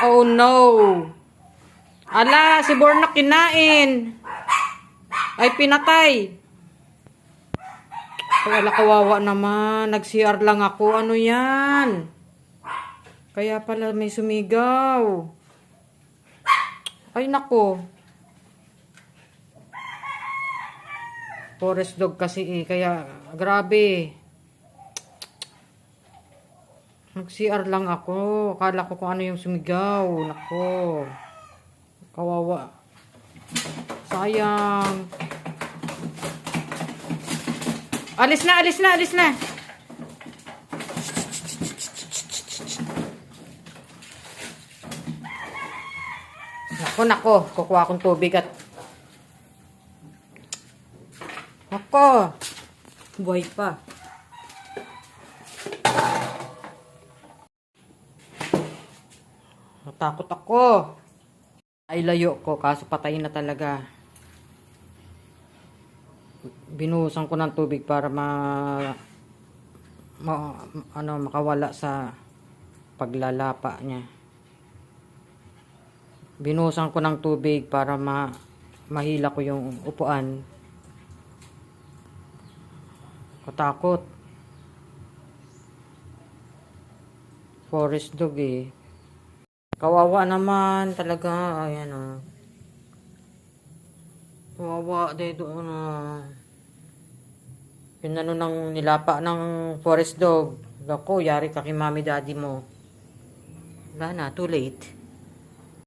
Oh no. Ala, si Bornak kinain. Ay, pinatay. Wala, kawawa naman. Nag-CR lang ako. Ano yan? Kaya pala may sumigaw. Ay, nako. Forest dog kasi eh. Kaya, grabe. Nag-CR lang ako. Akala ko kung ano yung sumigaw. Nako. Kawawa. Sayang. Alis na, alis na, alis na. Nako, nako. Kukuha akong tubig at... Nako. Buhay pa. Natakot ako. Ay, layo ko. Kaso patay na talaga. Binuhusan ko ng tubig para makawala sa paglalapa niya. Binuhusan ko ng tubig para mahila ko yung upuan. Katakot. Forest dog eh. Kawawa naman talaga. Ayan o. Kawawa dito na. Yun ano nang nilapa ng forest dog. Ako, yari ka kay mami daddy mo. Wala na, too late.